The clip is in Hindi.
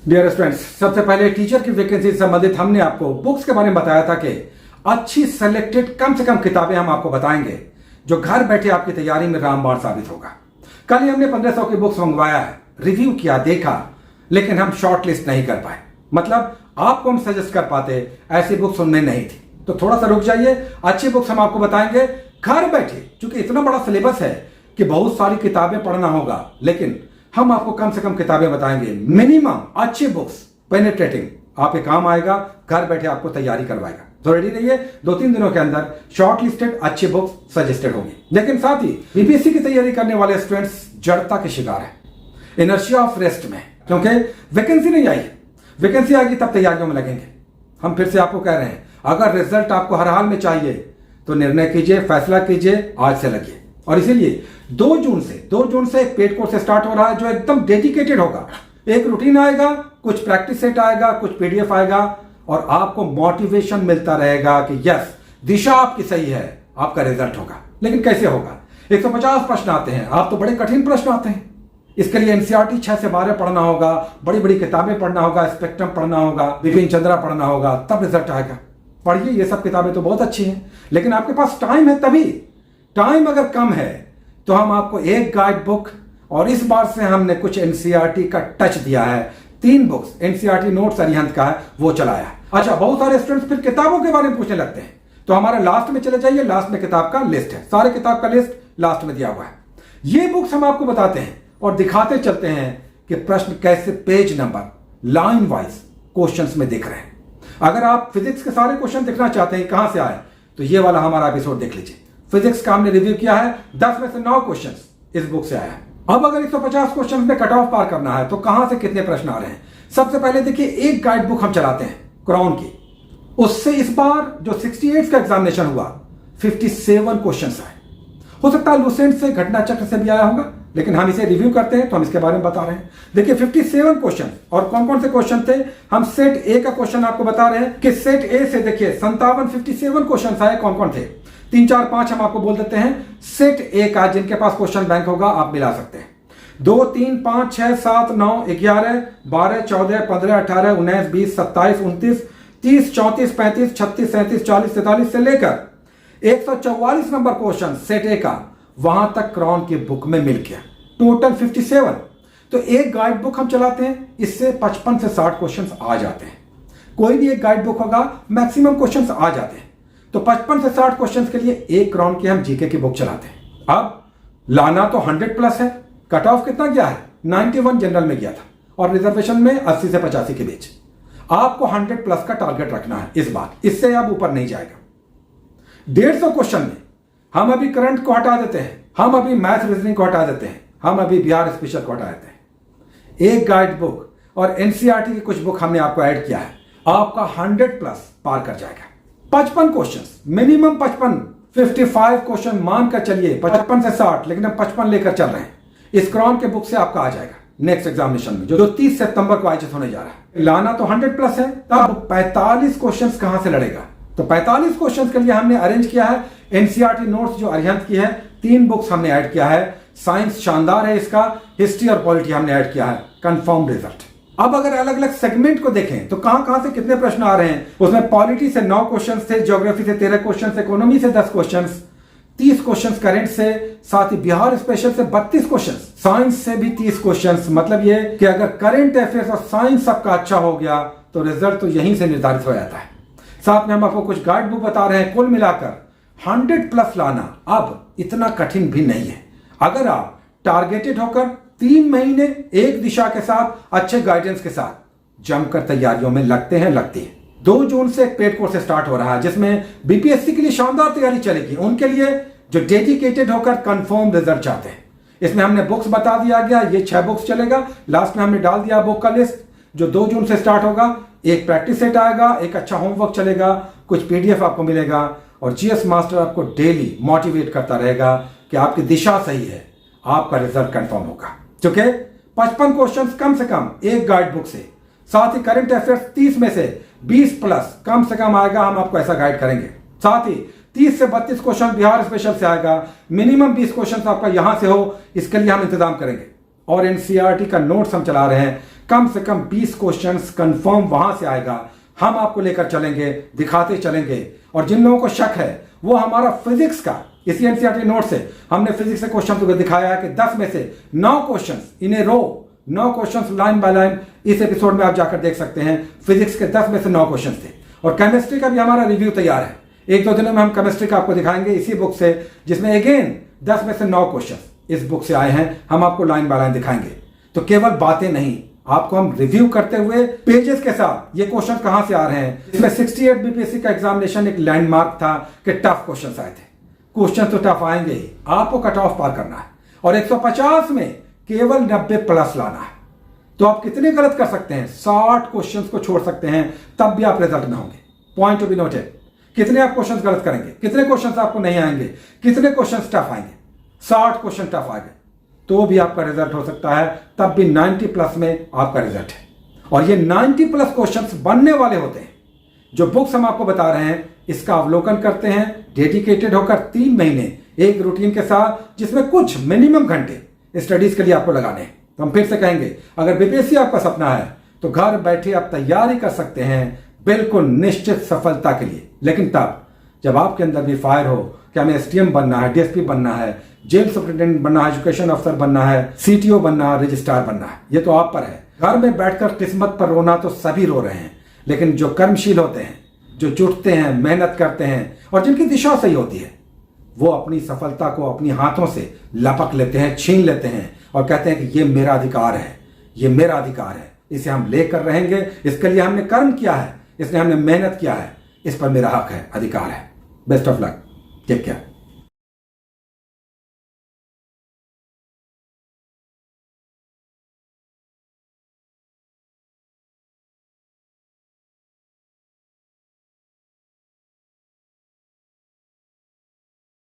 डियर स्टूडेंट्स, सबसे पहले टीचर की वैकेंसी से संबंधित हमने आपको बुक्स के बारे में बताया था कि अच्छी सेलेक्टेड कम से कम किताबें हम आपको बताएंगे जो घर बैठे आपकी तैयारी में रामबाण साबित होगा। कल ही हमने 1500 की बुक्स मंगवाया है, रिव्यू किया, देखा, लेकिन हम शॉर्ट लिस्ट नहीं कर पाए। मतलब आपको हम सजेस्ट कर पाते, ऐसी बुक्स उनमें नहीं थी। तो थोड़ा सा रुक जाइए, अच्छी बुक्स हम आपको बताएंगे घर बैठे। क्योंकि इतना बड़ा सिलेबस है कि बहुत सारी किताबें पढ़ना होगा, लेकिन हम आपको कम से कम किताबें बताएंगे, मिनिमम अच्छी बुक्स, पेनिट्रेटिंग, आपके काम आएगा, घर बैठे आपको तैयारी करवाएगा। तो रेडी रहिए, 2-3 दिनों के अंदर शॉर्ट लिस्टेड अच्छी बुक्स सजेस्टेड होगी। लेकिन साथ ही बीपीएससी की तैयारी करने वाले स्टूडेंट्स जड़ता के शिकार है, इनर्शिया ऑफ रेस्ट में, क्योंकि वैकेंसी नहीं आई। वैकेंसी आएगी तब तैयारियों में लगेंगे। हम फिर से आपको कह रहे हैं, अगर रिजल्ट आपको हर हाल में चाहिए तो निर्णय कीजिए, फैसला कीजिए, आज से लगिए। और इसीलिए 2 जून से एक पेड कोर्स स्टार्ट हो रहा है जो एकदम डेडिकेटेड होगा। एक रूटीन आएगा, कुछ प्रैक्टिस सेट आएगा, कुछ पीडीएफ आएगा और आपको मोटिवेशन मिलता रहेगा कि यस, दिशा आपकी सही है, आपका रिजल्ट होगा। लेकिन कैसे होगा? 150 प्रश्न आते हैं, आप तो बड़े कठिन प्रश्न आते हैं। इसके लिए एनसीईआरटी 6 से 12 पढ़ना होगा, बड़ी बड़ी किताबें पढ़ना होगा, स्पेक्ट्रम पढ़ना होगा, बिपिन चंद्रा पढ़ना होगा, तब रिजल्ट आएगा। पढ़िए, ये सब किताबें तो बहुत अच्छी हैं, लेकिन आपके पास टाइम है तभी। टाइम अगर कम है तो हम आपको एक गाइड बुक और इस बार से हमने कुछ एनसीईआरटी का टच दिया है। 3 बुक्स एनसीईआरटी नोट्स अरिहंत का है, वो चलाया है। अच्छा, बहुत सारे स्टूडेंट्स फिर किताबों के बारे में पूछने लगते हैं, तो हमारे लास्ट में चले जाइए, लास्ट में किताब का लिस्ट है, सारे किताब का लिस्ट लास्ट में दिया हुआ है। ये बुक्स हम आपको बताते हैं और दिखाते चलते हैं कि प्रश्न कैसे page number, line wise questions में दिख रहे हैं। अगर आप फिजिक्स के सारे क्वेश्चन देखना चाहते हैं कहां से आए, तो ये वाला हमारा एपिसोड देख लीजिए। फिजिक्स का हमने रिव्यू किया है, 10 में से 9 क्वेश्चंस इस बुक से आया है। अब अगर 150 क्वेश्चंस में कट ऑफ पार करना है तो कहां से कितने प्रश्न आ रहे हैं? सबसे पहले देखिए, एक गाइड बुक हम चलाते हैं क्रॉन की, उससे इस बार जो 68 का एग्जामिनेशन हुआ 57 क्वेश्चंस आए। हो सकता है लुसेंट से, घटना चक्र से भी आया होगा, लेकिन हम इसे रिव्यू करते हैं तो हम इसके बारे में बता रहे हैं। देखिए 57 क्वेश्चन, और कौन कौन से क्वेश्चन थे? हम सेट ए का क्वेश्चन आपको बता रहे हैं कि सेट ए से देखिए 57 क्वेश्चन आए। कौन कौन थे? 3, 4, 5 हम आपको बोल देते हैं। सेट ए का जिनके पास क्वेश्चन बैंक होगा आप मिला सकते हैं। 2, 3, 5, 6, 7, 9, 11, 12, 14, 15, 18, 19, 20, 27, 29, 30, 34, 35, 36, 37, 40, 43 से लेकर 144 नंबर क्वेश्चन सेट ए का वहां तक क्रॉन की बुक में मिल गया। टोटल 57। तो एक गाइड बुक हम चलाते हैं, इससे 55 से 60 क्वेश्चंस आ जाते हैं। कोई भी एक गाइड बुक होगा, मैक्सिमम क्वेश्चंस आ जाते हैं। तो 55 से 60 क्वेश्चंस के लिए एक क्रॉन की हम जीके की बुक चलाते हैं। अब लाना तो 100 प्लस है, कट ऑफ कितना गया है? 91 जनरल में गया था और रिजर्वेशन में 80 से 85 के बीच। आपको 100 प्लस का टारगेट रखना है इस बार, इससे अब ऊपर नहीं जाएगा। 150 क्वेश्चन में हम अभी करंट को हटा देते हैं, हम अभी मैथ रीजनिंग को हटा देते हैं, हम अभी बिहार स्पेशल को हटा देते हैं। एक गाइड बुक और एनसीईआरटी की कुछ बुक हमने आपको ऐड किया है, आपका 100 प्लस पार कर जाएगा। 55 क्वेश्चंस, मिनिमम 55 क्वेश्चन मानकर चलिए, 55 से 60, लेकिन हम 55 लेकर चल रहे हैं। इस क्रॉन के बुक से आपका आ जाएगा नेक्स्ट एग्जामिनेशन में, जो 30 सितंबर को आयोजित होने जा रहा है। लाना तो 100 प्लस है, तब 45 क्वेश्चंस कहां से लड़ेगा? तो 45 क्वेश्चंस के लिए हमने अरेंज किया है एनसीईआरटी नोट्स जो अरिहंत की है, 3 बुक्स हमने ऐड किया है। साइंस शानदार है इसका, हिस्ट्री और पॉलिटी हमने ऐड किया है, कंफर्म रिजल्ट। अब अगर अलग अलग सेगमेंट को देखें तो कहां कहां से कितने प्रश्न आ रहे हैं? उसमें पॉलिटी से 9 क्वेश्चन थे, ज्योग्राफी से 13 क्वेश्चन, इकोनॉमी से 10 क्वेश्चन, 30 क्वेश्चन करंट से, साथ ही बिहार स्पेशल से 32 क्वेश्चन, साइंस से भी 30 क्वेश्चन। मतलब ये कि अगर करंट अफेयर्स और साइंस सबका अच्छा हो गया तो रिजल्ट तो यहीं से निर्धारित हो जाता है। साथ में हम आपको कुछ गाइड बुक बता रहे हैं। कुल मिलाकर 100 प्लस लाना अब इतना कठिन भी नहीं है, अगर आप टारगेटेड होकर 3 महीने एक दिशा के साथ, अच्छे गाइडेंस के साथ जमकर तैयारियों में लगते हैं। 2 जून से एक पेड कोर्स स्टार्ट हो रहा है जिसमें बीपीएससी के लिए शानदार तैयारी चलेगी, उनके लिए जो डेडिकेटेड होकर कंफर्म रिजल्ट चाहते हैं। इसमें हमने बुक्स बता दिया गया, ये 6 बुक्स चलेगा। लास्ट में हमने डाल दिया बुक का लिस्ट जो 2 जून से स्टार्ट होगा। एक प्रैक्टिस सेट आएगा, एक अच्छा होमवर्क चलेगा, कुछ पीडीएफ आपको मिलेगा और जीएस मास्टर आपको डेली मोटिवेट करता रहेगा कि आपकी दिशा सही है, आपका रिजल्ट कंफर्म होगा। क्योंकि 55 क्वेश्चंस कम से कम एक गाइड बुक से, साथ ही करंट अफेयर्स 30 में से 20 प्लस कम से कम आएगा, हम आपको ऐसा गाइड करेंगे। साथ ही 30 से 32 क्वेश्चन बिहार स्पेशल से आएगा, मिनिमम 20 क्वेश्चन आपका यहां से हो, इसके लिए हम इंतजाम करेंगे। और एनसीईआरटी का नोट्स हम चला रहे हैं। कम से कम 20 क्वेश्चंस कंफर्म वहां से आएगा। हम आपको लेकर चलेंगे, दिखाते चलेंगे। और जिन लोगों को शक है वो हमारा फिजिक्स का इसी एनसीईआरटी नोट से हमने फिजिक्स से क्वेश्चन तो दिखाया है कि 10 में से 9 questions in a row, 9 questions line by line. इस एपिसोड में आप जाकर देख सकते हैं फिजिक्स के 10 में से 9 क्वेश्चन थे। और केमिस्ट्री का भी हमारा रिव्यू तैयार है। 1-2 दिनों में हम केमिस्ट्री का आपको दिखाएंगे इसी बुक से, जिसमें अगेन 10 में से 9 क्वेश्चन इस बुक से आए हैं। हम आपको लाइन बाय लाइन दिखाएंगे। तो केवल बातें नहीं, आपको हम रिव्यू करते हुए पेजेस के साथ ये क्वेश्चन कहां से आ रहे हैं। इसमें 68 बीपीएससी का एग्जामिनेशन एक लैंडमार्क था कि टफ क्वेश्चन आए थे। क्वेश्चन तो टफ आएंगे ही, आपको कट ऑफ पार करना है और 150 में केवल 90 प्लस लाना है। तो आप कितने गलत कर सकते हैं? 60 क्वेश्चंस को छोड़ सकते हैं, तब भी आप रिजल्ट में होंगे। Point to be noted. कितने आप क्वेश्चंस गलत करेंगे, कितने क्वेश्चंस आपको नहीं आएंगे, कितने क्वेश्चंस टफ आएंगे? 60 क्वेश्चन टफ आएंगे तो भी आपका रिजल्ट हो सकता है, तब भी 90 प्लस में आपका रिजल्ट है। और ये 90 प्लस क्वेश्चंस बनने वाले होते हैं। जो बुक्स हम आपको बता रहे हैं इसका अवलोकन करते हैं डेडिकेटेड होकर 3 महीने एक रूटीन के साथ, जिसमें कुछ मिनिमम घंटे स्टडीज के लिए आपको लगाने हैं। तो हम फिर से कहेंगे, अगर बीपीएससी आपका सपना है तो घर बैठे आप तैयारी कर सकते हैं बिल्कुल निश्चित सफलता के लिए। लेकिन तब जब आपके अंदर भी फायर हो कि हमें एसटीएम बनना है, डीएसपी बनना है, जेल सुपरिटेंडेंट बनना है, एजुकेशन अफसर बनना है, सीटीओ बनना है, रजिस्ट्रार बनना है, ये तो आप पर है। घर में बैठकर किस्मत पर रोना तो सभी रो रहे हैं, लेकिन जो कर्मशील होते हैं, जो जुटते हैं, मेहनत करते हैं और जिनकी दिशा सही होती है, वो अपनी सफलता को अपनी हाथों से लपक लेते हैं, छीन लेते हैं और कहते हैं कि ये मेरा अधिकार है, ये मेरा अधिकार है, इसे हम लेकर रहेंगे। इसके लिए हमने कर्म किया है, इसलिए हमने मेहनत किया है, इस पर मेरा हक है, अधिकार है। Best of luck, take care.